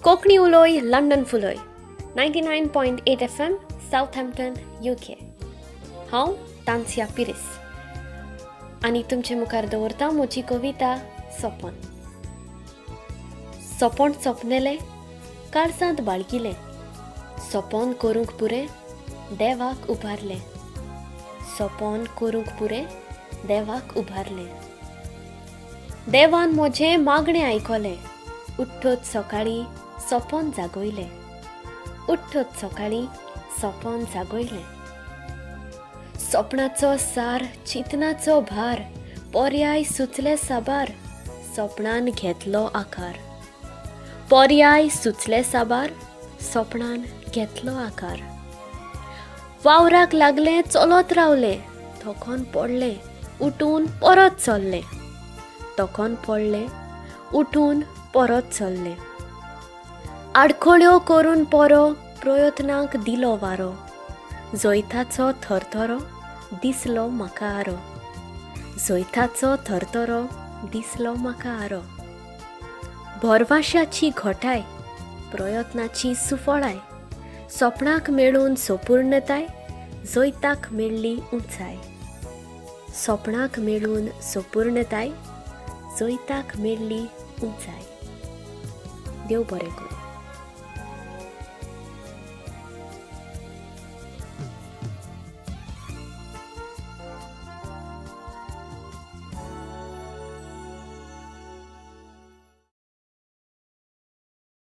कोंकणी उलोय लंडन फुलोय 99.8 FM Southampton UK. हांव तांसिया पिरेस आनी तुमचे मुखार दवरता म्हजी कविता सोपोन. सोपोन सोपनेलें काळजांत बाळगिलें, सोपोन करूंक पुरें देवाक उबारलें. सोपोन करूंक पुरें देवाक उबारलें. देवान म्हजें मागणें आयकलें, उठ्ठोच सकाळीं सोपोन जागयलें. उठ्ठोच सकाळीं सोपोन जागयलें. सोपणाचो सार चिंतनाचो भार पर्याय सुचले साबार सोपणान घेतलो आकार. पर्याय सुचले साबार सोपणान घेतलो आकार. वावराक लागलें चलत रावलें, थकोन पडलें उठून परत चल्लें. थकोन पडलें उठून परत चल्लें. आडखळ्यो करून परो प्रयत्नांक दिलो वारो. जैताचो थरथरो दिसलो म्हाका आरो. जैताचो थरथरो दिसलो म्हाका आरो. भरवाश्याची घोटाय प्रयत्नाची सुफळाय सोपणाक मेळून सोपूर्णताय जैताक मेळ्ळी उंचाय. सोपणाक मेळून सोपूर्णताय जैताक मेळ्ळी उंचाय. देव बरें करूं.